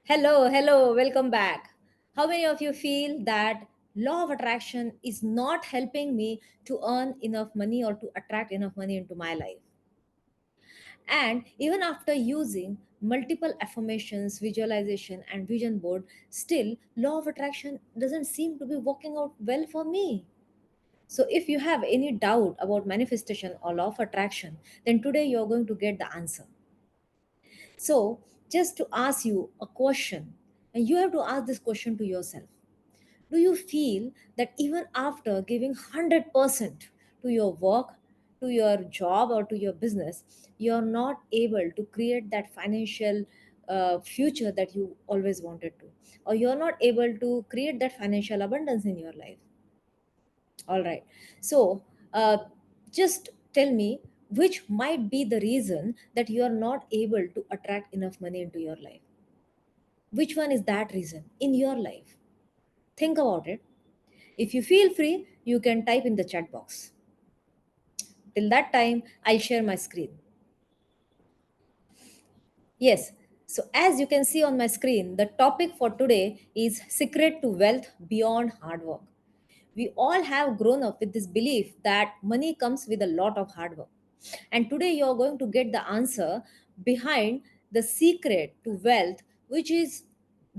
Hello, welcome back. How many of you feel that law of attraction is not helping me to earn enough money or to attract enough money into my life? And even after using multiple affirmations, visualization, and vision board, still law of attraction doesn't seem to be working out well for me. So if you have any doubt about manifestation or law of attraction, then today you're going to get the answer. So, just to ask you a question, and you have to ask this question to yourself. Do you feel that even after giving 100% to your work, to your job, or to your business, you're not able to create that financial future that you always wanted to, or you're not able to create that financial abundance in your life? All right. So, uh, just tell me which might be the reason that you are not able to attract enough money into your life. Which one is that reason in your life? Think about it. If you feel free, you can type in the chat box. Till that time, I'll share my screen. Yes. So, as you can see on my screen, the topic for today is secret to wealth beyond hard work. We all have grown up with this belief that money comes with a lot of hard work. And today you're going to get the answer behind the secret to wealth, which is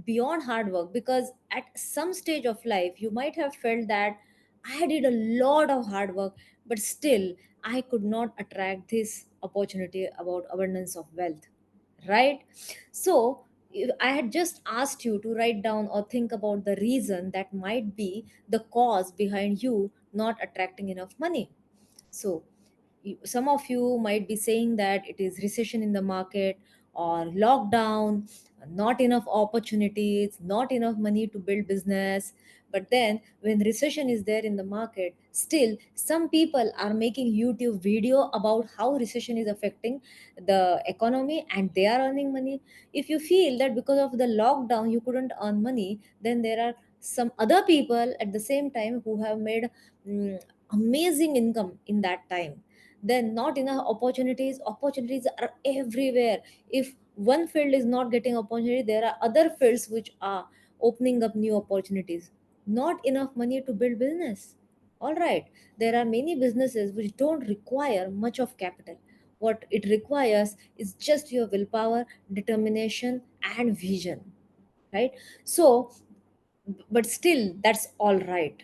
beyond hard work. Because at some stage of life, you might have felt that I did a lot of hard work, but still I could not attract this opportunity about abundance of wealth, right? So I had just asked you to write down or think about the reason that might be the cause behind you not attracting enough money. So some of you might be saying that it is recession in the market or lockdown, not enough opportunities, not enough money to build business. But then when recession is there in the market, still some people are making YouTube video about how recession is affecting the economy and they are earning money. If you feel that because of the lockdown you couldn't earn money, then there are some other people at the same time who have made mm, amazing income in that time. Then not enough opportunities are everywhere. If one field is not getting opportunity, there are other fields which are opening up new opportunities. Not enough money to build business. All right, there are many businesses which don't require much of capital. What it requires is just your willpower, determination, and vision, right? So but still that's all right,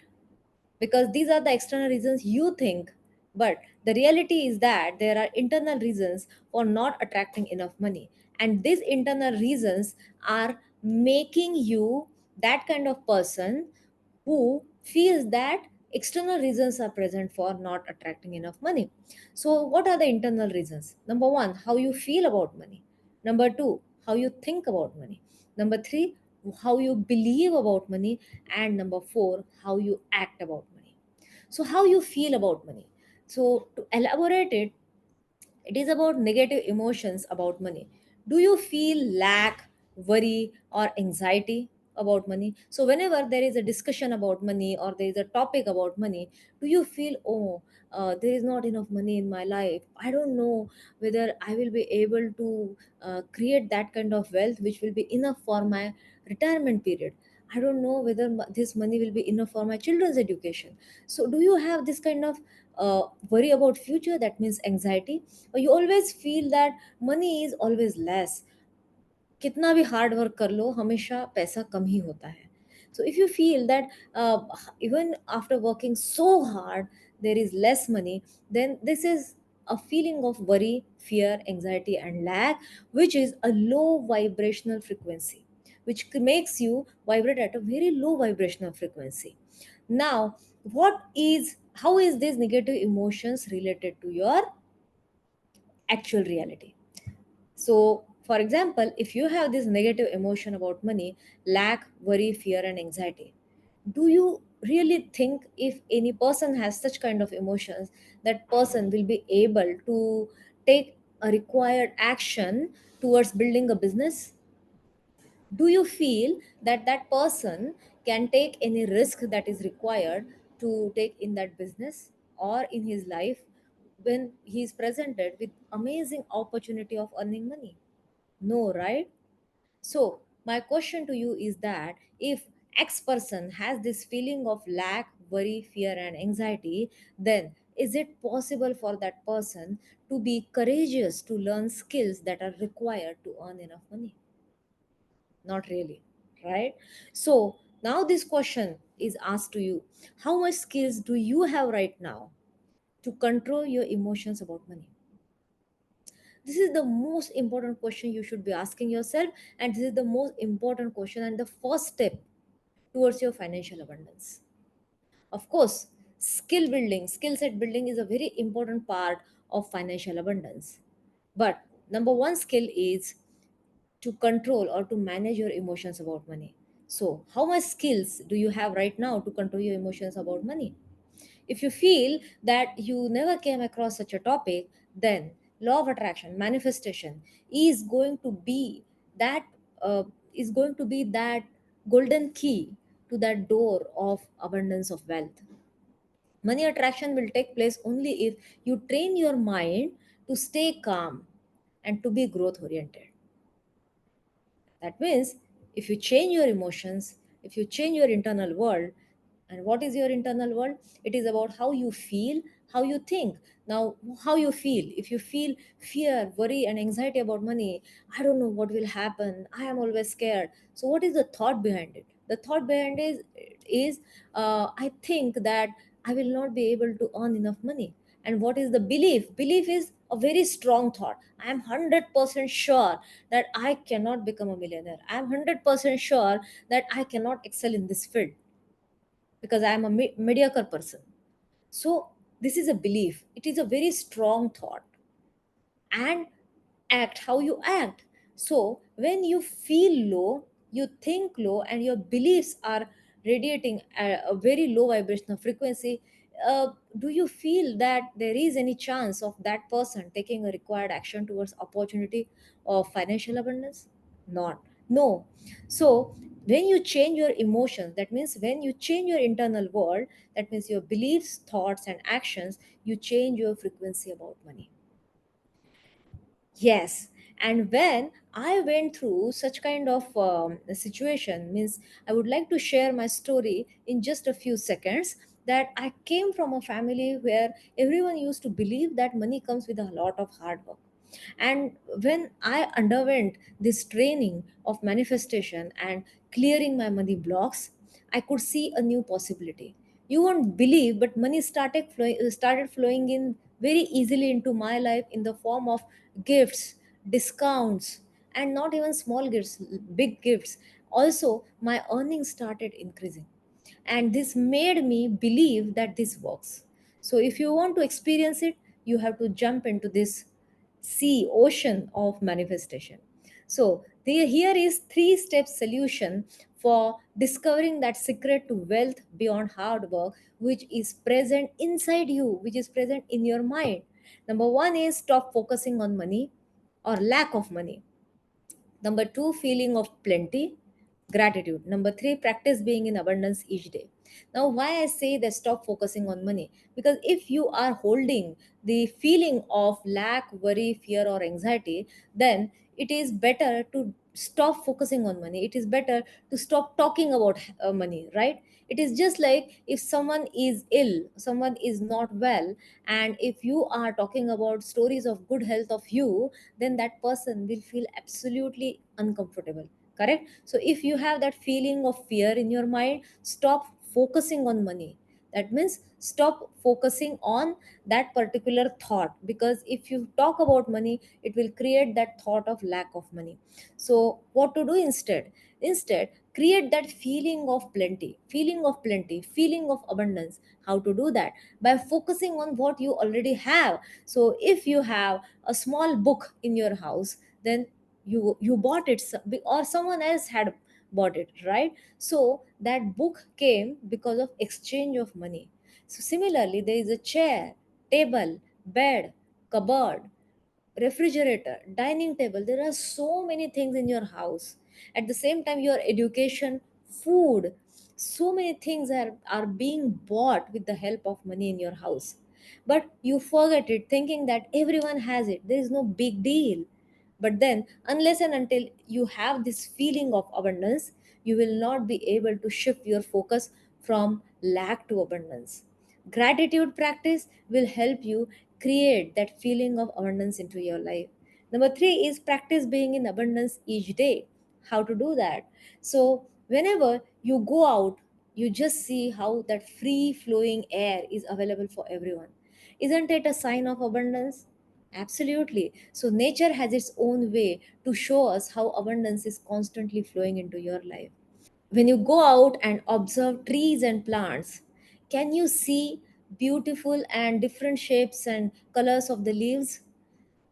because these are the external reasons you think, but the reality is that there are internal reasons for not attracting enough money, and these internal reasons are making you that kind of person who feels that external reasons are present for not attracting enough money. So what are the internal reasons? Number 1, how you feel about money. Number 2, how you think about money. Number 3, how you believe about money. And number 4, how you act about money. So how you feel about money. So to elaborate it, it is about negative emotions about money. Do you feel lack, worry, or anxiety about money? So, whenever there is a discussion about money or there is a topic about money, do you feel, oh, there is not enough money in my life? I don't know whether I will be able to create that kind of wealth which will be enough for my retirement period. I don't know whether this money will be enough for my children's education. So, do you have this kind of worry about future? That means anxiety. Or you always feel that money is always less, कितना भी hard work कर लो हमेशा पैसा कम ही होता है. So if you feel that even after working so hard there is less money, then this is a feeling of worry, fear, anxiety, and lack, which is a low vibrational frequency, which makes you vibrate at a very low vibrational frequency. Now, what is how is these negative emotions related to your actual reality? So, for example, if you have this negative emotion about money, lack, worry, fear, and anxiety, do you really think if any person has such kind of emotions, that person will be able to take a required action towards building a business? Do you feel that that person can take any risk that is required to take in that business or in his life when he is presented with amazing opportunity of earning money? No, right? So My question to you is that if X person has this feeling of lack, worry, fear, and anxiety, then is it possible for that person to be courageous to learn skills that are required to earn enough money? Not really, right? So now this question is asked to you: how much skills do you have right now to control your emotions about money? This is the most important question you should be asking yourself, and this is the most important question and the first step towards your financial abundance. Of course, skill building, skill set building is a very important part of financial abundance. But number one skill is to control or to manage your emotions about money. So, how much skills do you have right now to control your emotions about money? If you feel that you never came across such a topic, then law of attraction, manifestation is going to be that uh, that golden key to that door of abundance of wealth. Money attraction will take place only if you train your mind to stay calm and to be growth oriented. That means if you change your emotions, if you change your internal world, and what is your internal world? It is about how you feel, how you think. Now, how you feel. If you feel fear, worry, and anxiety about money, I don't know what will happen. I am always scared. So, what is the thought behind it? The thought behind is I think that I will not be able to earn enough money. And what is the belief? Belief is a very strong thought. I am 100% sure that I cannot become a millionaire. I am 100% sure that I cannot excel in this field because I am a mediocre person. So, this is a belief. It is a very strong thought. And act how you act. So, when you feel low, you think low, and your beliefs are radiating a very low vibrational frequency, do you feel that there is any chance of that person taking a required action towards opportunity of financial abundance? Not. No. So, when you change your emotions, that means when you change your internal world, that means your beliefs, thoughts, and actions, you change your frequency about money. Yes, and when I went through such kind of a situation, means I would like to share my story in just a few seconds. That I came from a family where everyone used to believe that money comes with a lot of hard work. And when I underwent this training of manifestation and clearing my money blocks, I could see a new possibility. You won't believe, but money started flowing in very easily into my life in the form of gifts, discounts, and not even small gifts, big gifts. Also, my earnings started increasing. And this made me believe that this works. So, if you want to experience it, you have to jump into this sea, ocean of manifestation. So, here is three-step solution for discovering that secret to wealth beyond hard work, which is present inside you, which is present in your mind. Number one is stop focusing on money or lack of money. Number two, feeling of plenty, gratitude. Number three, practice being in abundance each day. Now, why I say that stop focusing on money? Because if you are holding the feeling of lack, worry, fear, or anxiety, then it is better to stop focusing on money. It is better to stop talking about money, right? It is just like if someone is ill, someone is not well, and if you are talking about stories of good health of you, then that person will feel absolutely uncomfortable, correct? So if you have that feeling of fear in your mind, stop focusing on money. That means stop focusing on that particular thought, because if you talk about money, it will create that thought of lack of money. So what to do instead? Instead, create that feeling of plenty, feeling of abundance. How to do that? By focusing on what you already have. So if you have a small book in your house, then you bought it, or someone else had bought it, right? So that book came because of exchange of money. So similarly, there is a chair, table, bed, cupboard, refrigerator, dining table. There are so many things in your house. At the same time, your education, food, so many things are being bought with the help of money in your house. But you forget it, thinking that everyone has it. There is no big deal. But then, unless and until you have this feeling of abundance, you will not be able to shift your focus from lack to abundance. Gratitude practice will help you create that feeling of abundance into your life. Number three is practice being in abundance each day. How to do that? So, whenever you go out, you just see how that free flowing air is available for everyone. Isn't it a sign of abundance? Absolutely. So, nature has its own way to show us how abundance is constantly flowing into your life. When you go out and observe trees and plants, can you see beautiful and different shapes and colors of the leaves?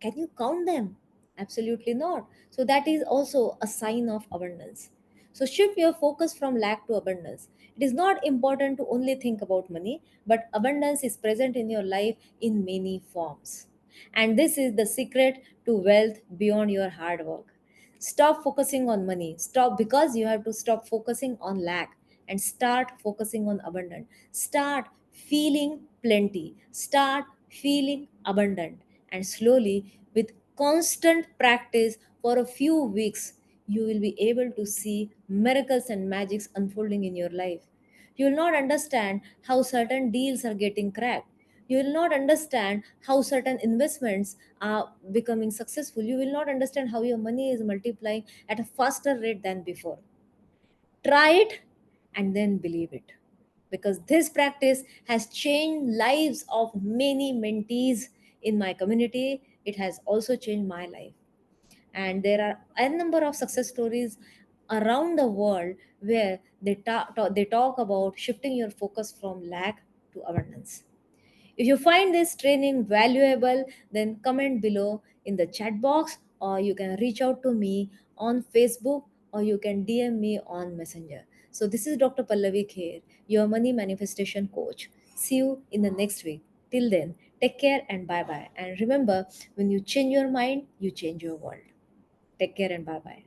Can you count them? Absolutely not. So, that is also a sign of abundance. So, shift your focus from lack to abundance. It is not important to only think about money, but abundance is present in your life in many forms. And this is the secret to wealth beyond your hard work. Stop focusing on money. Stop, because you have to stop focusing on lack and start focusing on abundance. Start feeling plenty. Start feeling abundant. And slowly, with constant practice for a few weeks, you will be able to see miracles and magics unfolding in your life. You will not understand how certain deals are getting cracked. You will not understand how certain investments are becoming successful. You will not understand how your money is multiplying at a faster rate than before. Try it and then believe it, because this practice has changed lives of many mentees in my community. It has also changed my life, and there are a number of success stories around the world where they talk about shifting your focus from lack to abundance. If you find this training valuable, then comment below in the chat box, or you can reach out to me on Facebook, or you can DM me on Messenger. So, this is Dr. Pallavi Kher, your money manifestation coach. See you in the next week. Till then, take care and bye bye. And remember, when you change your mind, you change your world. Take care and bye bye.